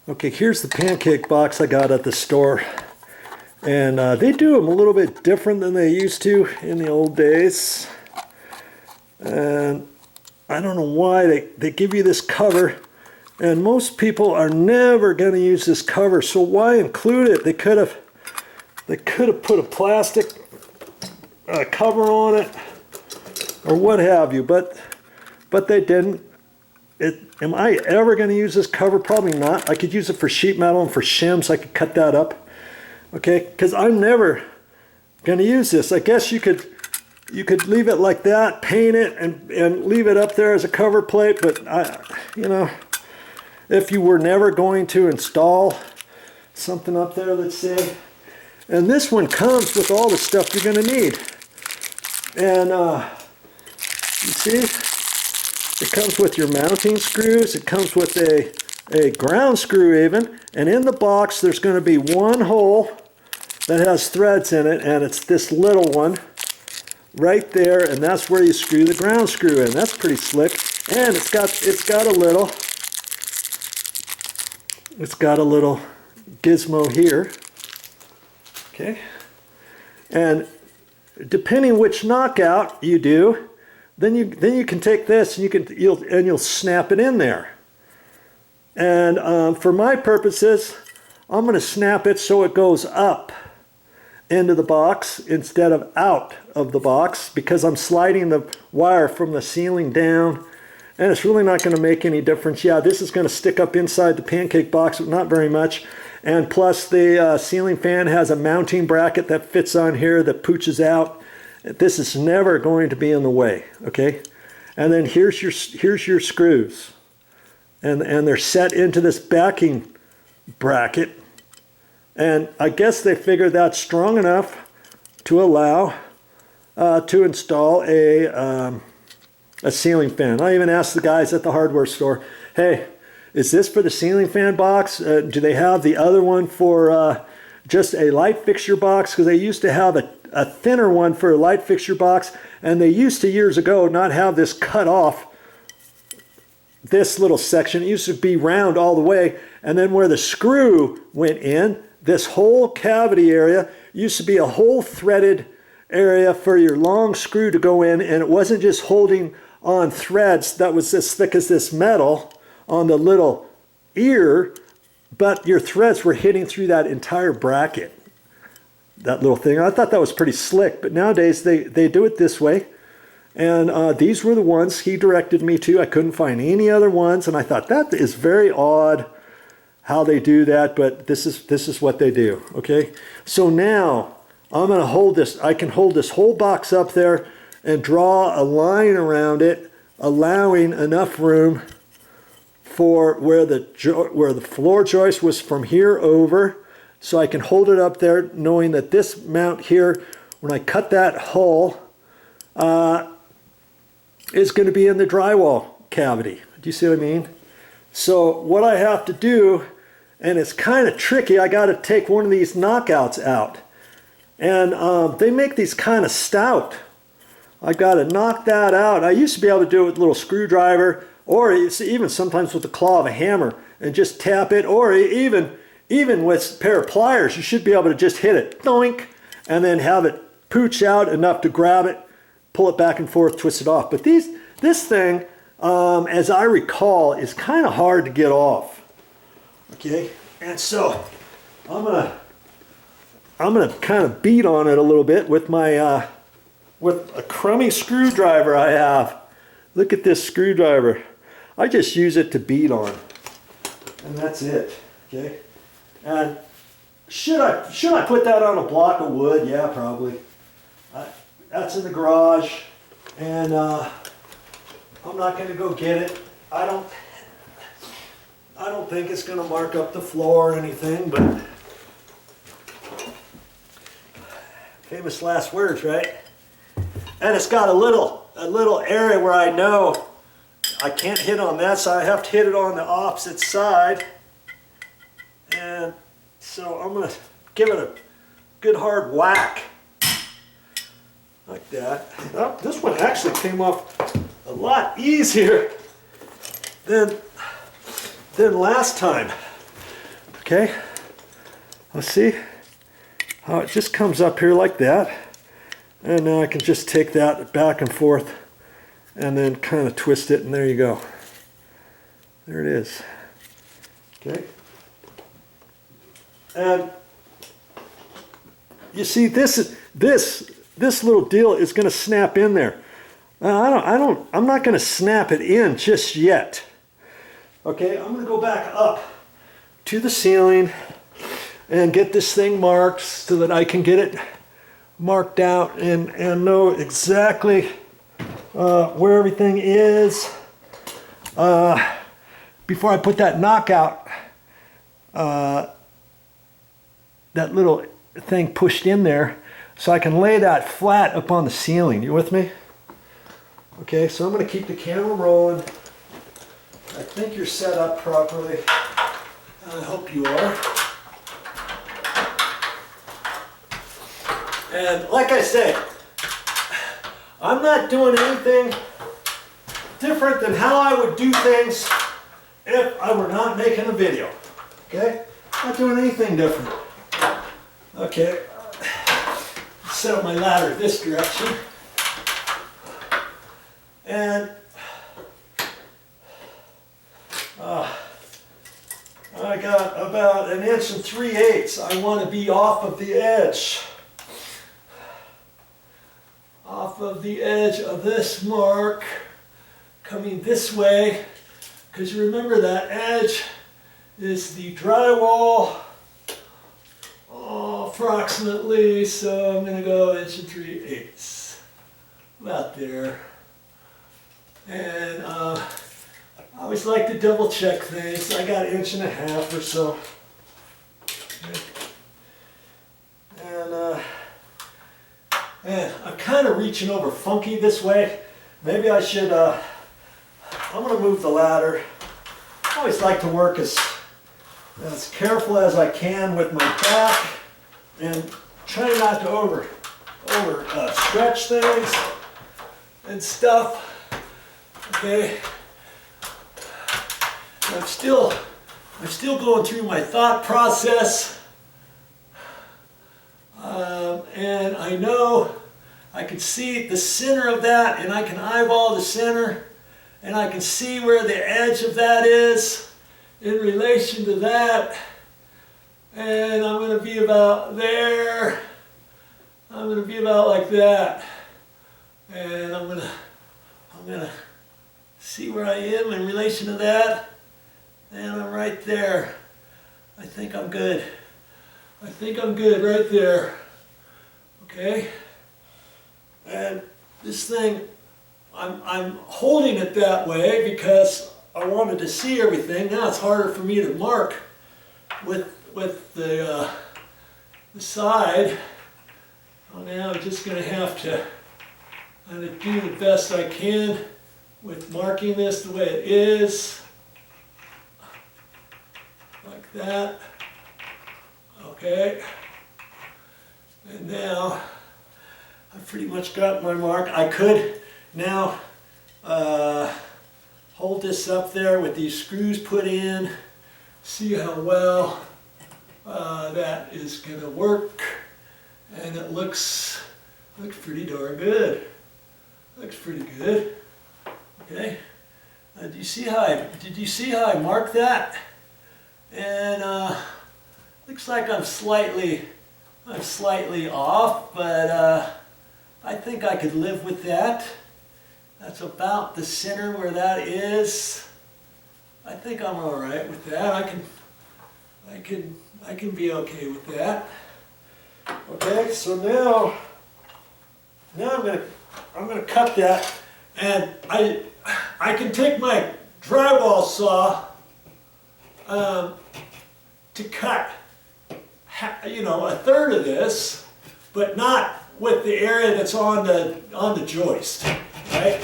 Okay, here's the Pancake box I got at the store. And they do them a little bit different than they used to in the old days. And I don't know why they give you this cover. And most people are never going to use this cover, so why include it? They could have put a plastic cover on it or what have you, but they didn't. Am I ever going to use this cover? Probably not. I could use it for sheet metal and for shims. I could cut that up. Okay, because I'm never going to use this. I guess you could leave it like that, paint it, and leave it up there as a cover plate. But you know, if you were never going to install something up there, let's say, and this one comes with all the stuff you're going to need. And you see. It comes with your mounting screws. It comes with a ground screw even. And in the box, there's going to be one hole that has threads in it, and it's this little one right there, and that's where you screw the ground screw in. That's pretty slick. And it's got a little gizmo here. Okay. And depending which knockout you do, then you can take this and you'll snap it in there. And for my purposes, I'm going to snap it so it goes up into the box instead of out of the box, because I'm sliding the wire from the ceiling down, and it's really not going to make any difference. Yeah, this is going to stick up inside the Pancake box, but not very much. And plus the ceiling fan has a mounting bracket that fits on here that pooches out. This is never going to be in the way, okay? And then here's your screws. And they're set into this backing bracket. And I guess they figured that's strong enough to allow to install a ceiling fan. I even asked the guys at the hardware store, hey, is this for the ceiling fan box? Do they have the other one for just a light fixture box? Because they used to have a thinner one for a light fixture box, and they used to years ago not have this cut off, this little section. It used to be round all the way, and then where the screw went in, this whole cavity area used to be a whole threaded area for your long screw to go in, and it wasn't just holding on threads that was as thick as this metal on the little ear, but your threads were hitting through that entire bracket. That little thing. I thought that was pretty slick, but nowadays they do it this way. And these were the ones he directed me to. I couldn't find any other ones, and I thought that is very odd how they do that, but this is what they do. Okay, so now I'm going to hold this. I can hold this whole box up there and draw a line around it, allowing enough room for where the floor joist was from here over. So I can hold it up there knowing that this mount here, when I cut that hole, is going to be in the drywall cavity. Do you see what I mean? So what I have to do, and it's kind of tricky, I got to take one of these knockouts out. And they make these kind of stout. I got to knock that out. I used to be able to do it with a little screwdriver, or even sometimes with the claw of a hammer, and just tap it, or even with a pair of pliers, you should be able to just hit it, doink, and then have it pooch out enough to grab it, pull it back and forth, twist it off. But this thing, as I recall, is kind of hard to get off. Okay, and so I'm gonna kind of beat on it a little bit with my with a crummy screwdriver I have. Look at this screwdriver. I just use it to beat on, and that's it. Okay. And should I put that on a block of wood? Yeah, probably. That's in the garage, and I'm not going to go get it. I don't think it's going to mark up the floor or anything, but famous last words, right? And it's got a little area where I know I can't hit on that, so I have to hit it on the opposite side. And so I'm going to give it a good hard whack. Like that. Oh, this one actually came off a lot easier than last time. Okay, let's see how it just comes up here like that. And now I can just take that back and forth and then kind of twist it, and there you go. There it is. Okay. And you see, this little deal is going to snap in there. I'm not going to snap it in just yet. Okay, I'm going to go back up to the ceiling and get this thing marked so that I can get it marked out and know exactly where everything is before I put that knockout, that little thing pushed in there, so I can lay that flat up on the ceiling. You with me? Okay, so I'm going to keep the camera rolling. I think you're set up properly. I hope you are. And like I say, I'm not doing anything different than how I would do things if I were not making a video. Okay? Not doing anything different. Okay. Set up my ladder this direction. And I got about 1 3/8 inches. I want to be off of the edge. Off of the edge of this mark, coming this way, because you remember that edge is the drywall, approximately, so I'm going to go 1 3/8 inches, about there. And I always like to double check things. I got 1.5 inches or so. And I'm kind of reaching over funky this way. Maybe I should, I'm going to move the ladder. I always like to work as careful as I can with my back and try not to over stretch things and stuff. Okay. I'm still going through my thought process. And I know I can see the center of that, and I can eyeball the center, and I can see where the edge of that is in relation to that. And I'm going to be about there. I'm going to be about like that. And I'm going to see where I am in relation to that. And I'm right there. I think I'm good. I think I'm good right there. Okay? And this thing, I'm holding it that way because I wanted to see everything. Now it's harder for me to mark with the side. So now I'm just going to have to kind of do the best I can with marking this the way it is. Like that. Okay. And now I've pretty much got my mark. I could now hold this up there with these screws put in, see how well that is going to work, and it looks pretty darn good. Looks pretty good. Okay. Did you see how I marked that? And looks like I'm slightly off, but I think I could live with that. That's about the center where that is. I think I'm all right with that. I can be okay with that. Okay, so now I'm gonna cut that, and I can take my drywall saw to cut, you know, 1/3 of this, but not with the area that's on the joist, right?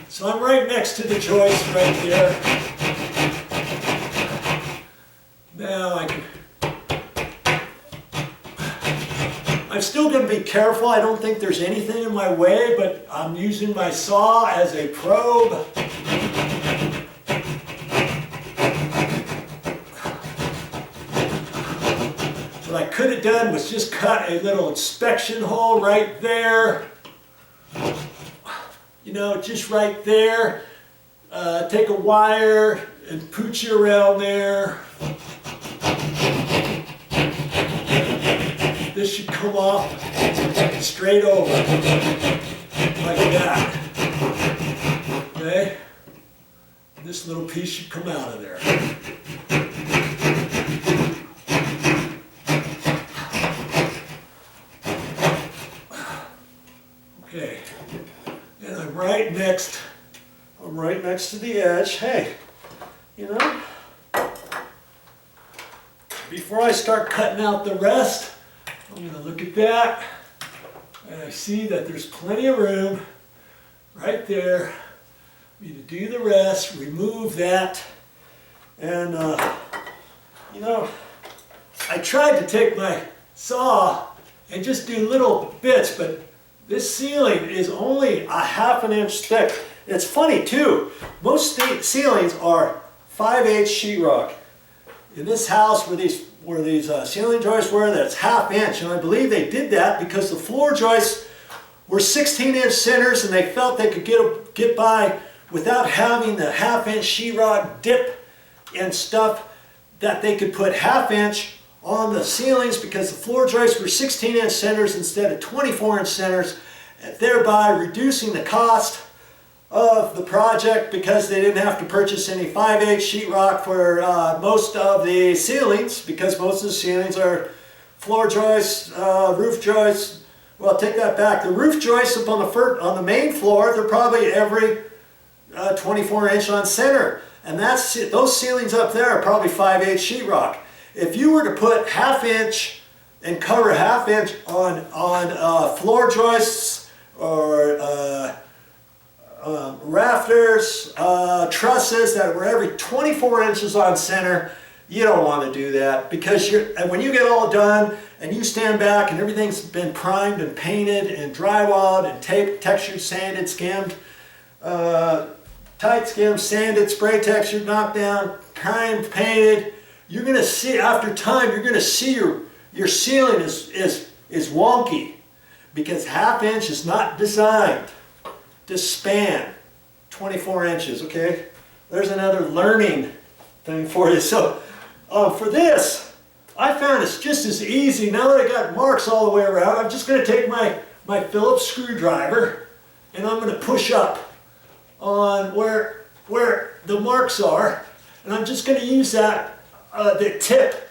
So I'm right next to the joist right there. Now I'm still going to be careful. I don't think there's anything in my way, but I'm using my saw as a probe. could have done was just cut a little inspection hole right there. You know, just right there. Take a wire and pooch it around there. This should come off straight over, like that. Okay? This little piece should come out of there. Okay, and I'm right next to the edge. Hey, you know, before I start cutting out the rest, I'm going to look at that, and I see that there's plenty of room right there for me to do the rest, remove that, and you know, I tried to take my saw and just do little bits, but this ceiling is only a ½ inch thick. It's funny too, most ceilings are 5/8 sheetrock. In this house where these ceiling joists were, that's ½ inch, and I believe they did that because the floor joists were 16-inch centers and they felt they could get by without having the ½ inch sheetrock dip and stuff, that they could put ½ inch on the ceilings because the floor joists were 16-inch centers instead of 24-inch centers, thereby reducing the cost of the project because they didn't have to purchase any 5/8 sheetrock for most of the ceilings, because most of the ceilings are floor joists, roof joists. Well, take that back. The roof joists up on the main floor, they're probably every 24-inch on center, and those ceilings up there are probably 5/8 sheetrock. If you were to put ½ inch and cover ½ inch on floor joists or rafters, trusses that were every 24 inches on center, you don't want to do that, because when you get all done and you stand back and everything's been primed and painted and drywalled and taped, textured, sanded, skimmed, tight skimmed, sanded, spray textured, knocked down, primed, painted, you're going to see, after time, you're going to see your ceiling is wonky, because ½ inch is not designed to span 24 inches, okay? There's another learning thing for you. So for this, I found it's just as easy. Now that I got marks all the way around, I'm just going to take my Phillips screwdriver and I'm going to push up on where the marks are, and I'm just going to use that the tip,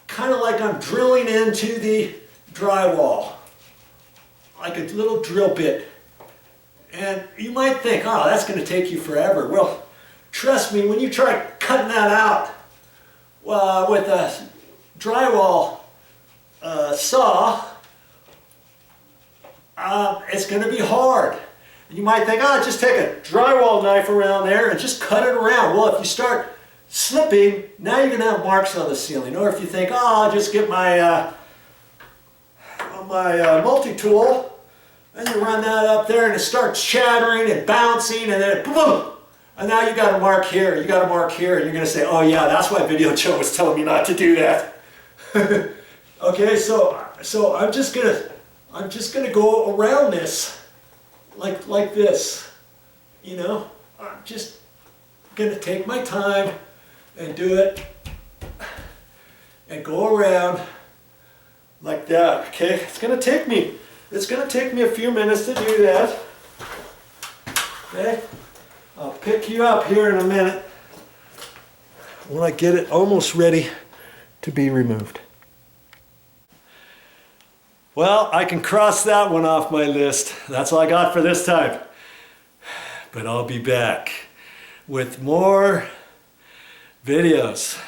kind of like I'm drilling into the drywall, like a little drill bit. And you might think, oh, that's going to take you forever. Well, trust me, when you try cutting that out with a drywall saw, it's going to be hard. You might think, oh, just take a drywall knife around there and just cut it around. Well, if you start slipping, now you're going to have marks on the ceiling. Or if you think, oh, I'll just get my multi-tool, and you run that up there and it starts chattering and bouncing, and then boom! And now you got a mark here, you got a mark here, and you're going to say, oh yeah, that's why VideoJoe was telling me not to do that. Okay, so I'm just gonna go around this like this, you know. I'm just gonna take my time and do it and go around like that. Okay, it's gonna take me a few minutes to do that. Okay, I'll pick you up here in a minute when I get it almost ready to be removed. Well, I can cross that one off my list. That's all I got for this time. But I'll be back with more videos.